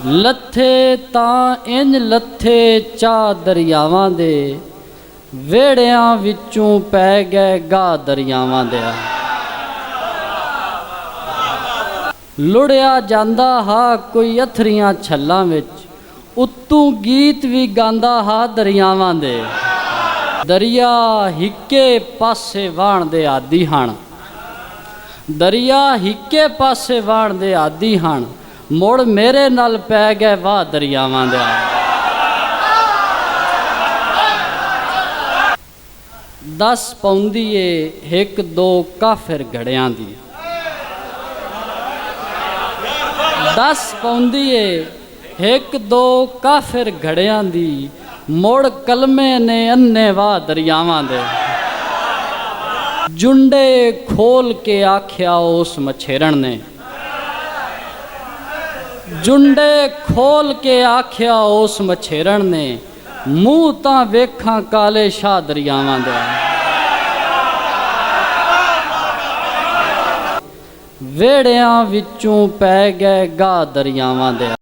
लथे तां इंज लथे चा दरियावां दे, वेड़ियां विचों पै गए गा दरियावां दे। लुड़िया जांदा हा कोई अथरियां छल्लां विच, उत्तों गीत भी गांदा हा दरियावां दे। दरिया हिक्के पासे वाहण दे आदी हण, दरिया हिक्के पासे वाहण दे आदी हण, मुड़ मेरे नाल पै गए वाह दरियावां दे। दस पौंदी ए एक दो काफिर घड़ियां दी, दस पौंदी ए एक दो काफिर घड़ियां दी, मुड़ कलमे ने अन्ने वाह दरियावां दे। जुंडे खोल के आख्या उस मछेरन ने, जुंडे खोल के आख्या उस मछेरन ने, मूँह तां वेखां काले शाह दरियावां दे। वेड़ियां विचों पै गए गा दरियावां दे।